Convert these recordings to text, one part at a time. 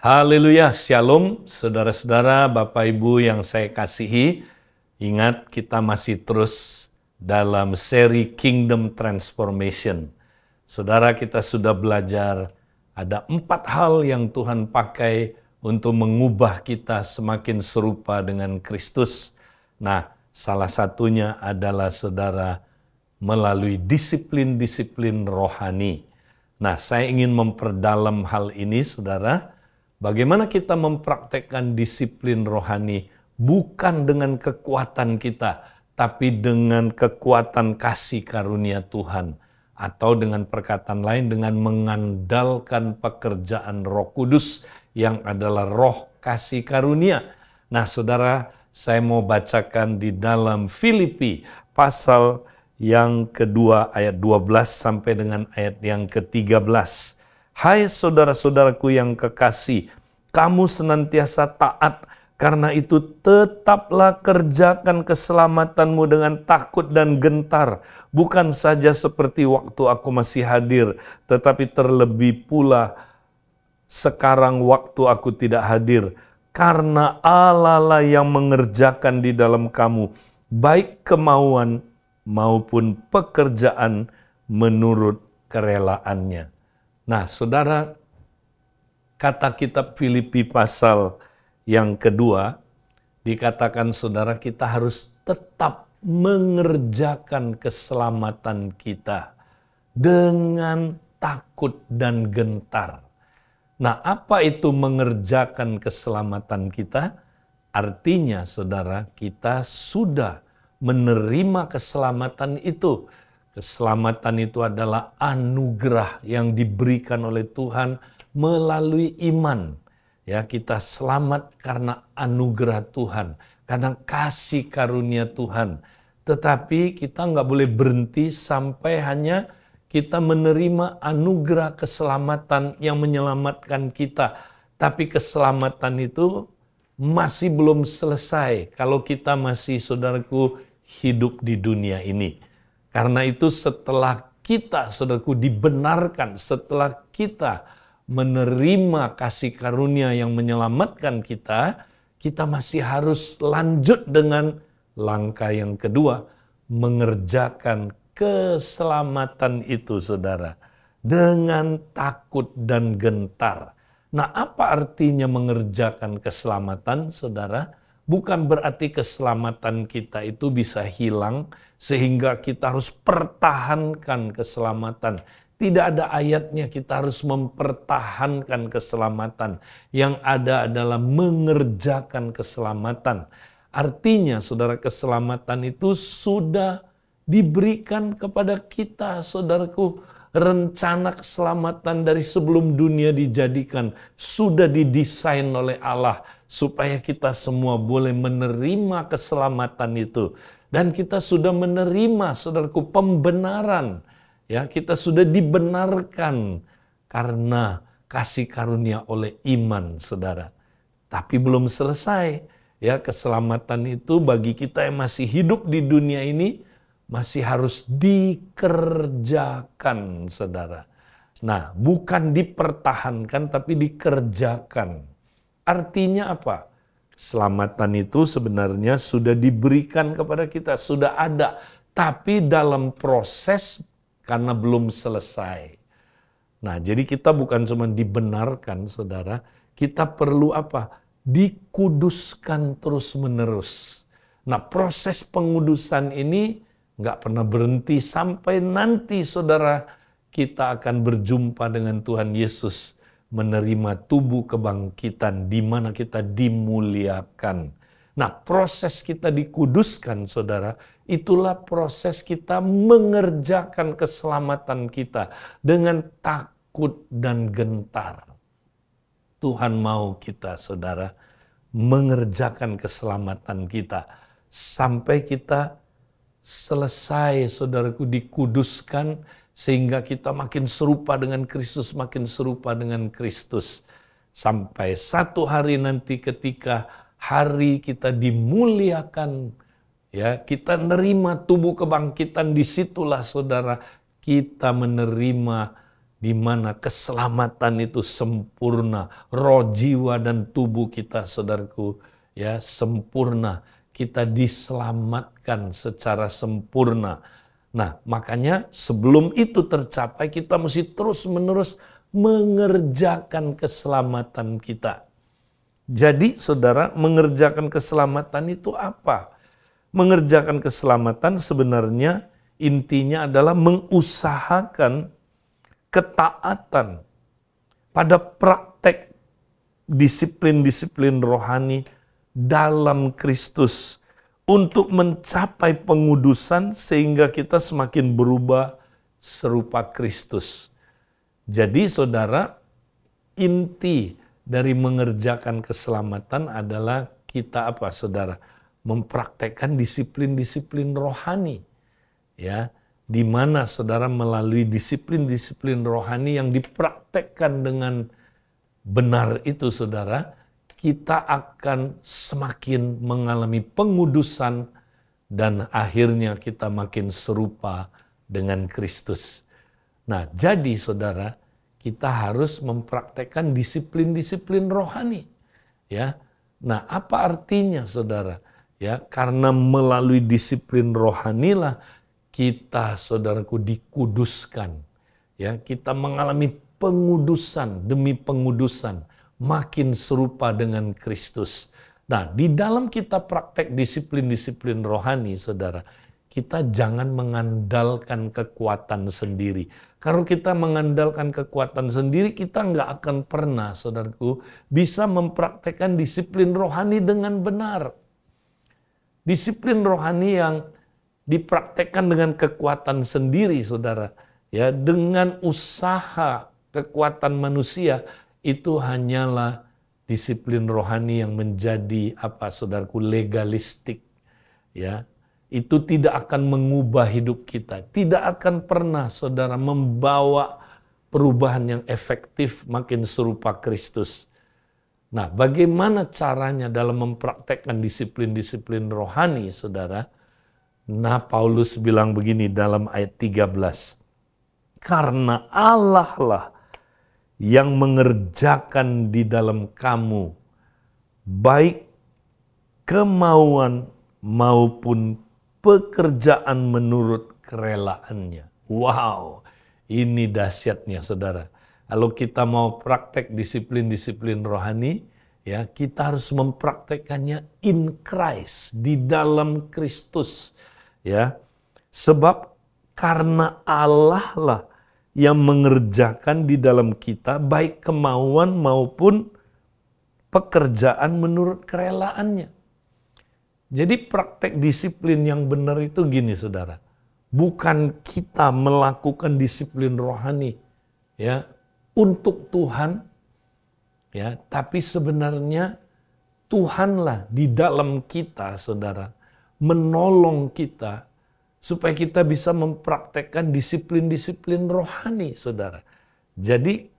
Haleluya, Shalom, saudara-saudara, Bapak Ibu yang saya kasihi. Ingat, kita masih terus dalam seri Kingdom Transformation. Saudara, kita sudah belajar ada 4 hal yang Tuhan pakai untuk mengubah kita semakin serupa dengan Kristus. Nah, salah satunya adalah saudara melalui disiplin-disiplin rohani. Nah, saya ingin memperdalam hal ini, saudara. Bagaimana kita mempraktekkan disiplin rohani bukan dengan kekuatan kita, tapi dengan kekuatan kasih karunia Tuhan. Atau dengan perkataan lain, dengan mengandalkan pekerjaan Roh Kudus yang adalah roh kasih karunia. Nah, saudara, saya mau bacakan di dalam Filipi pasal yang kedua ayat 12 sampai dengan ayat yang ke-13. Hai saudara-saudaraku yang kekasih, kamu senantiasa taat, karena itu tetaplah kerjakan keselamatanmu dengan takut dan gentar, bukan saja seperti waktu aku masih hadir, tetapi terlebih pula sekarang waktu aku tidak hadir, karena Allah lah yang mengerjakan di dalam kamu, baik kemauan maupun pekerjaan menurut kerelaannya. Nah, saudara, kata kitab Filipi pasal yang kedua, dikatakan saudara kita harus tetap mengerjakan keselamatan kita dengan takut dan gentar. Nah, apa itu mengerjakan keselamatan kita? Artinya, saudara, kita sudah menerima keselamatan itu. Keselamatan itu adalah anugerah yang diberikan oleh Tuhan melalui iman. Ya, kita selamat karena anugerah Tuhan, karena kasih karunia Tuhan. Tetapi kita nggak boleh berhenti sampai hanya kita menerima anugerah keselamatan yang menyelamatkan kita. Tapi keselamatan itu masih belum selesai kalau kita masih, saudaraku, hidup di dunia ini. Karena itu setelah kita, saudaraku, dibenarkan, setelah kita menerima kasih karunia yang menyelamatkan kita, kita masih harus lanjut dengan langkah yang kedua, mengerjakan keselamatan itu, saudara, dengan takut dan gentar. Nah, apa artinya mengerjakan keselamatan, saudara? Bukan berarti keselamatan kita itu bisa hilang sehingga kita harus pertahankan keselamatan. Tidak ada ayatnya kita harus mempertahankan keselamatan. Yang ada adalah mengerjakan keselamatan. Artinya, saudara, keselamatan itu sudah diberikan kepada kita, saudaraku. Rencana keselamatan dari sebelum dunia dijadikan sudah didesain oleh Allah supaya kita semua boleh menerima keselamatan itu. Dan kita sudah menerima, saudaraku, pembenaran. Ya, kita sudah dibenarkan karena kasih karunia oleh iman, saudara. Tapi belum selesai. Ya, keselamatan itu bagi kita yang masih hidup di dunia ini masih harus dikerjakan, saudara. Nah, bukan dipertahankan, tapi dikerjakan. Artinya apa? Keselamatan itu sebenarnya sudah diberikan kepada kita, sudah ada. Tapi dalam proses karena belum selesai. Nah, jadi kita bukan cuma dibenarkan, saudara. Kita perlu apa? Dikuduskan terus-menerus. Nah, proses pengudusan ini nggak pernah berhenti sampai nanti, saudara, kita akan berjumpa dengan Tuhan Yesus, menerima tubuh kebangkitan di mana kita dimuliakan. Nah, proses kita dikuduskan, saudara, itulah proses kita mengerjakan keselamatan kita dengan takut dan gentar. Tuhan mau kita, saudara, mengerjakan keselamatan kita sampai kita selesai, saudaraku, dikuduskan sehingga kita makin serupa dengan Kristus, makin serupa dengan Kristus. Sampai satu hari nanti ketika hari kita dimuliakan, ya, kita menerima tubuh kebangkitan, disitulah, saudara, kita menerima di mana keselamatan itu sempurna, roh, jiwa, dan tubuh kita, saudaraku, ya sempurna. Kita diselamatkan secara sempurna. Nah, makanya sebelum itu tercapai, kita mesti terus-menerus mengerjakan keselamatan kita. Jadi, saudara, mengerjakan keselamatan itu apa? Mengerjakan keselamatan sebenarnya intinya adalah mengusahakan ketaatan pada praktek disiplin-disiplin rohani dalam Kristus untuk mencapai pengudusan sehingga kita semakin berubah serupa Kristus. Jadi saudara, inti dari mengerjakan keselamatan adalah kita apa saudara? Mempraktekkan disiplin-disiplin rohani. Ya, di mana saudara melalui disiplin-disiplin rohani yang dipraktekkan dengan benar itu saudara, kita akan semakin mengalami pengudusan dan akhirnya kita makin serupa dengan Kristus. Nah, jadi saudara, kita harus mempraktekkan disiplin-disiplin rohani. Ya. Nah, apa artinya saudara? Ya, karena melalui disiplin rohanilah kita, saudaraku, dikuduskan. Ya, kita mengalami pengudusan demi pengudusan, makin serupa dengan Kristus. Nah, di dalam kita praktek disiplin-disiplin rohani, saudara, kita jangan mengandalkan kekuatan sendiri. Kalau kita mengandalkan kekuatan sendiri, kita nggak akan pernah, saudaraku, bisa mempraktekkan disiplin rohani dengan benar. Disiplin rohani yang dipraktekkan dengan kekuatan sendiri, saudara, ya, dengan usaha kekuatan manusia, itu hanyalah disiplin rohani yang menjadi apa, saudaraku, legalistik, ya. Itu tidak akan mengubah hidup kita, tidak akan pernah, saudara, membawa perubahan yang efektif makin serupa Kristus. Nah, bagaimana caranya dalam mempraktekkan disiplin-disiplin rohani, saudara? Nah, Paulus bilang begini dalam ayat 13. Karena Allah lah yang mengerjakan di dalam kamu baik kemauan maupun pekerjaan menurut kerelaannya. Wow, ini dahsyatnya saudara. Kalau kita mau praktek disiplin-disiplin rohani, ya kita harus mempraktekannya in Christ, di dalam Kristus. Ya, sebab karena Allah lah yang mengerjakan di dalam kita baik kemauan maupun pekerjaan menurut kerelaannya. Jadi praktek disiplin yang benar itu gini saudara, bukan kita melakukan disiplin rohani ya untuk Tuhan, ya, tapi sebenarnya Tuhanlah di dalam kita saudara, menolong kita supaya kita bisa mempraktekkan disiplin-disiplin rohani, saudara. Jadi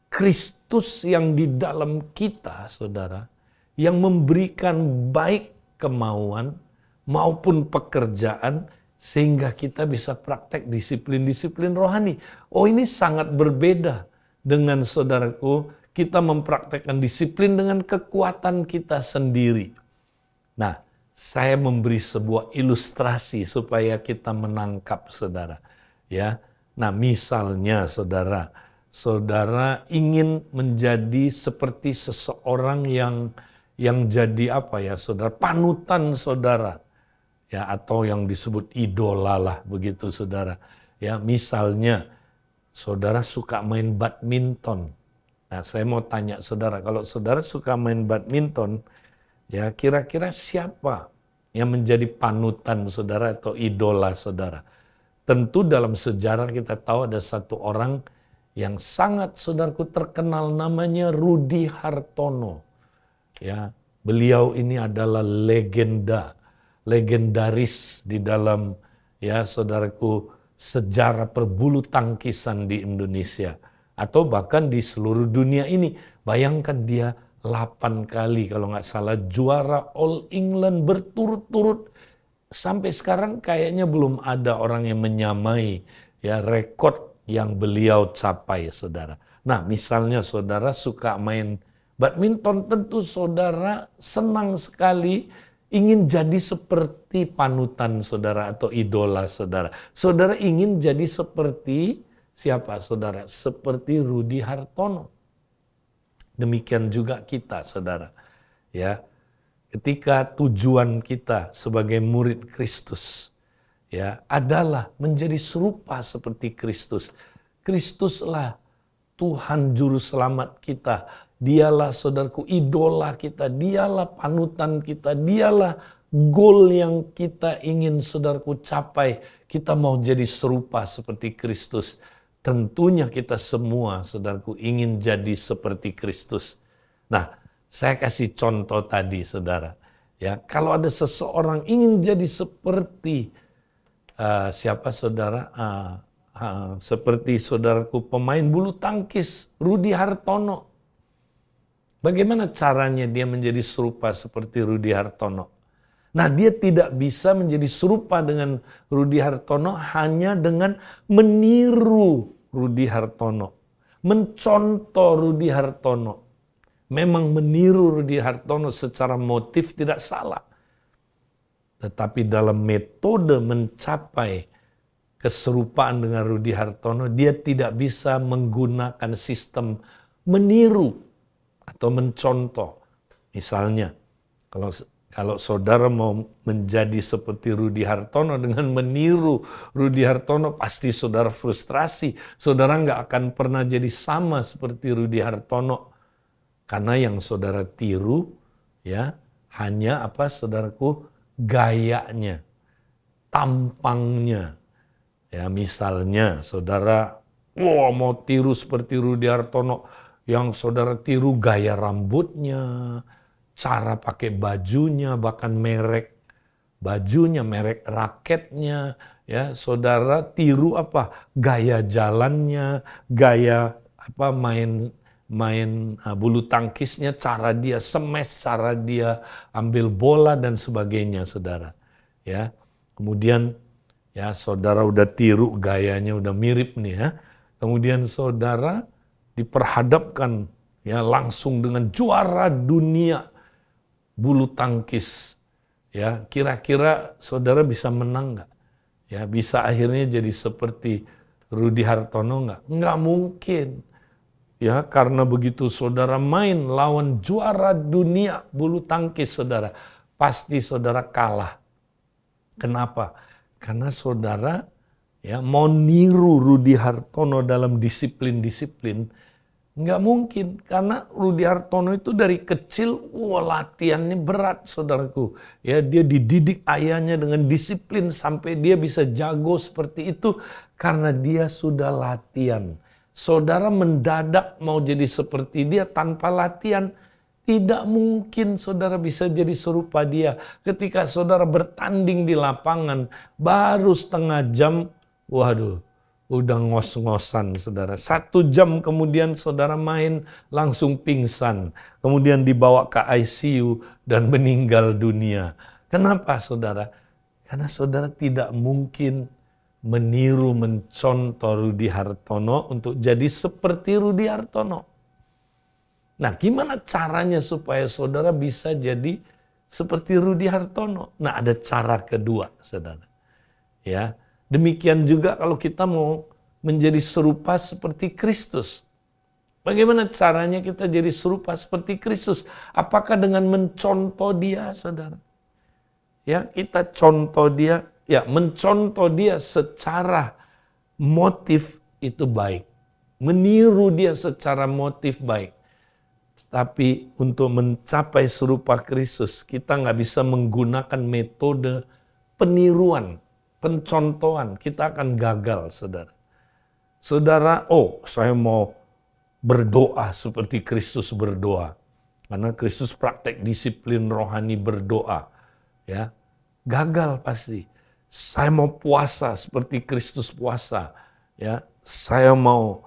Kristus yang di dalam kita, saudara, yang memberikan baik kemauan maupun pekerjaan sehingga kita bisa praktek disiplin-disiplin rohani. Oh, ini sangat berbeda dengan saudaraku, kita mempraktekkan disiplin dengan kekuatan kita sendiri. Nah, saya memberi sebuah ilustrasi supaya kita menangkap saudara. Ya, nah misalnya saudara ingin menjadi seperti seseorang yang jadi apa ya saudara, panutan saudara, ya atau yang disebut idola lah begitu saudara. Ya misalnya saudara suka main badminton. Nah saya mau tanya saudara, kalau saudara suka main badminton, ya kira-kira siapa yang menjadi panutan saudara atau idola saudara? Tentu dalam sejarah kita tahu ada satu orang yang sangat saudaraku terkenal, namanya Rudi Hartono. Ya, beliau ini adalah legendaris di dalam ya saudaraku sejarah perbulu tangkisan di Indonesia atau bahkan di seluruh dunia ini. Bayangkan dia 8 kali kalau nggak salah juara All England berturut-turut. Sampai sekarang kayaknya belum ada orang yang menyamai ya rekod yang beliau capai, saudara. Nah, misalnya saudara suka main badminton, tentu saudara senang sekali ingin jadi seperti panutan saudara atau idola saudara. Saudara ingin jadi seperti siapa saudara? Seperti Rudi Hartono. Demikian juga kita saudara. Ya, ketika tujuan kita sebagai murid Kristus ya adalah menjadi serupa seperti Kristus. Kristuslah Tuhan juru selamat kita. Dialah saudaraku idola kita, dialah panutan kita, dialah goal yang kita ingin saudaraku capai. Kita mau jadi serupa seperti Kristus. Tentunya kita semua saudaraku ingin jadi seperti Kristus. Nah, saya kasih contoh tadi saudara. Ya, kalau ada seseorang ingin jadi seperti siapa saudara? Seperti saudaraku pemain bulu tangkis Rudi Hartono. Bagaimana caranya dia menjadi serupa seperti Rudi Hartono? Nah, dia tidak bisa menjadi serupa dengan Rudi Hartono hanya dengan meniru Rudi Hartono, mencontoh Rudi Hartono. Memang meniru Rudi Hartono secara motif tidak salah. Tetapi dalam metode mencapai keserupaan dengan Rudi Hartono, dia tidak bisa menggunakan sistem meniru atau mencontoh. Misalnya, kalau saudara mau menjadi seperti Rudi Hartono dengan meniru Rudi Hartono, pasti saudara frustrasi. Saudara nggak akan pernah jadi sama seperti Rudi Hartono. Karena yang saudara tiru, ya hanya apa saudaraku, gayanya, tampangnya. Ya misalnya saudara, mau tiru seperti Rudi Hartono, yang saudara tiru gaya rambutnya, cara pakai bajunya, bahkan merek bajunya, merek raketnya, ya saudara tiru apa? Gaya jalannya, gaya apa main bulu tangkisnya, cara dia smash, cara dia ambil bola dan sebagainya, saudara. Ya, kemudian ya saudara udah tiru gayanya, udah mirip nih ya. Kemudian saudara diperhadapkan ya langsung dengan juara dunia bulu tangkis. Ya, kira-kira saudara bisa menang nggak? Ya, bisa akhirnya jadi seperti Rudi Hartono nggak? Nggak mungkin. Ya, karena begitu saudara main lawan juara dunia bulu tangkis saudara, pasti saudara kalah. Kenapa? Karena saudara ya mau niru Rudi Hartono dalam disiplin-disiplin, nggak mungkin. Karena Rudi Hartono itu dari kecil, latihannya berat saudaraku. Ya, dia dididik ayahnya dengan disiplin sampai dia bisa jago seperti itu karena dia sudah latihan. Saudara mendadak mau jadi seperti dia tanpa latihan, tidak mungkin saudara bisa jadi serupa dia. Ketika saudara bertanding di lapangan, baru setengah jam, waduh, udah ngos-ngosan saudara. 1 jam kemudian saudara main, langsung pingsan. Kemudian dibawa ke ICU dan meninggal dunia. Kenapa saudara? Karena saudara tidak mungkin meniru, mencontoh Rudi Hartono untuk jadi seperti Rudi Hartono. Nah, gimana caranya supaya saudara bisa jadi seperti Rudi Hartono? Nah, ada cara kedua, saudara. Ya, demikian juga kalau kita mau menjadi serupa seperti Kristus. Bagaimana caranya kita jadi serupa seperti Kristus? Apakah dengan mencontoh dia, saudara? Ya, kita contoh dia. Ya, mencontoh dia secara motif itu baik. Meniru dia secara motif baik. Tapi untuk mencapai serupa Kristus, kita nggak bisa menggunakan metode peniruan, pencontohan. Kita akan gagal, saudara. Saudara, saya mau berdoa seperti Kristus berdoa. Karena Kristus praktek disiplin rohani berdoa. Ya, gagal pasti. Saya mau puasa seperti Kristus puasa. Ya, saya mau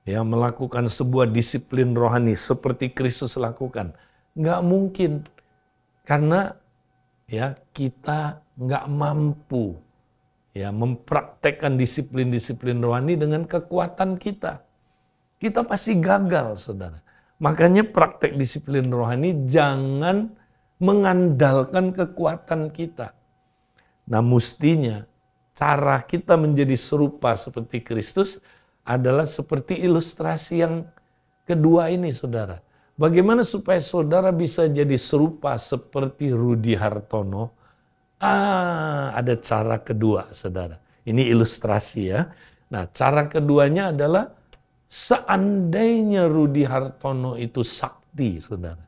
melakukan sebuah disiplin rohani seperti Kristus lakukan. Nggak mungkin. Karena ya kita nggak mampu ya mempraktekkan disiplin-disiplin rohani dengan kekuatan kita. Kita pasti gagal, saudara. Makanya praktek disiplin rohani jangan mengandalkan kekuatan kita. Nah, mestinya cara kita menjadi serupa seperti Kristus adalah seperti ilustrasi yang kedua ini, saudara. Bagaimana supaya saudara bisa jadi serupa seperti Rudi Hartono? Ada cara kedua, saudara. Ini ilustrasi ya. Nah, cara keduanya adalah seandainya Rudi Hartono itu sakti, saudara.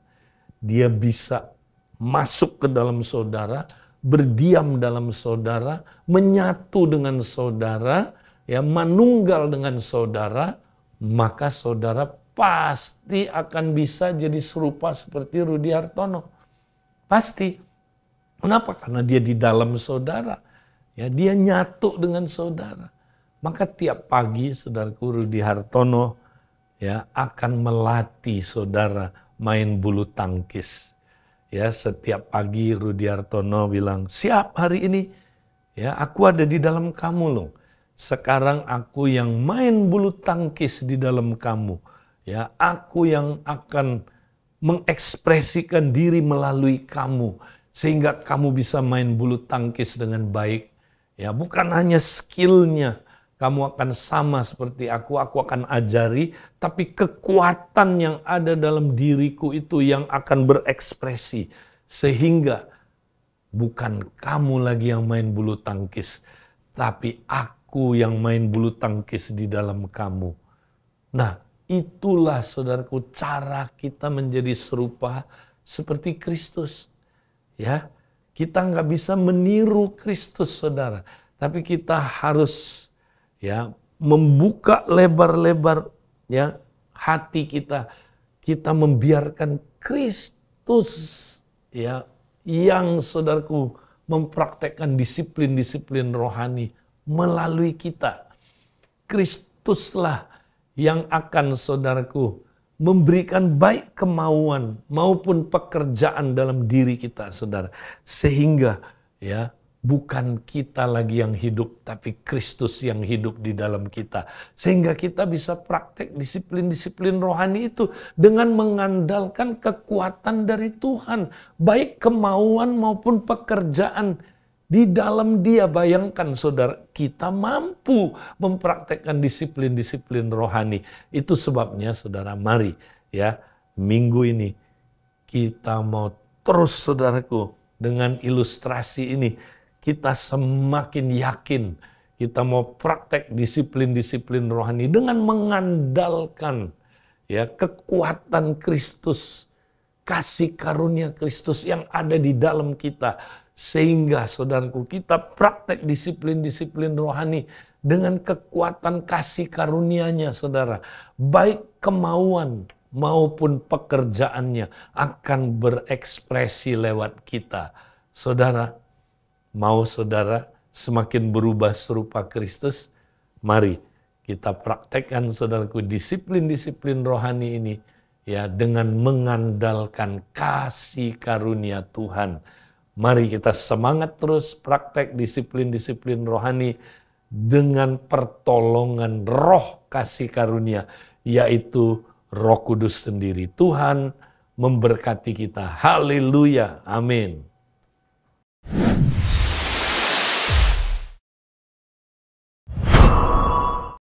Dia bisa masuk ke dalam saudara, berdiam dalam saudara, menyatu dengan saudara, ya, manunggal dengan saudara, maka saudara pasti akan bisa jadi serupa seperti Rudi Hartono. Pasti. Kenapa? Karena dia di dalam saudara. Ya, dia nyatu dengan saudara. Maka tiap pagi saudaraku Rudi Hartono ya akan melatih saudara main bulu tangkis. Ya, setiap pagi Rudi Hartono bilang, "Siap hari ini. Ya, aku ada di dalam kamu loh. Sekarang aku yang main bulu tangkis di dalam kamu. Ya, aku yang akan mengekspresikan diri melalui kamu sehingga kamu bisa main bulu tangkis dengan baik. Ya, bukan hanya skillnya kamu akan sama seperti aku akan ajari, tapi kekuatan yang ada dalam diriku itu yang akan berekspresi sehingga bukan kamu lagi yang main bulu tangkis, tapi aku yang main bulu tangkis di dalam kamu." Nah, itulah saudaraku cara kita menjadi serupa seperti Kristus. Ya, kita nggak bisa meniru Kristus, saudara. Tapi kita harus ya membuka lebar-lebar ya hati kita. Kita membiarkan Kristus ya yang saudaraku mempraktekkan disiplin-disiplin rohani melalui kita. Kristuslah yang akan saudaraku memberikan baik kemauan maupun pekerjaan dalam diri kita, saudara. Sehingga ya bukan kita lagi yang hidup, tapi Kristus yang hidup di dalam kita. Sehingga kita bisa praktek disiplin-disiplin rohani itu dengan mengandalkan kekuatan dari Tuhan. Baik kemauan maupun pekerjaan di dalam Dia. Bayangkan saudara, kita mampu mempraktekkan disiplin-disiplin rohani. Itu sebabnya saudara, mari ya minggu ini kita mau terus saudaraku dengan ilustrasi ini. Kita semakin yakin kita mau praktek disiplin-disiplin rohani dengan mengandalkan ya kekuatan Kristus, kasih karunia Kristus yang ada di dalam kita. Sehingga saudaraku kita praktek disiplin-disiplin rohani dengan kekuatan kasih karunia-Nya, saudara. Baik kemauan maupun pekerjaannya akan berekspresi lewat kita. Saudara, mau saudara semakin berubah serupa Kristus? Mari kita praktekkan saudaraku disiplin-disiplin rohani ini ya dengan mengandalkan kasih karunia Tuhan. Mari kita semangat terus praktek disiplin-disiplin rohani dengan pertolongan roh kasih karunia, yaitu Roh Kudus sendiri. Tuhan memberkati kita. Haleluya. Amin.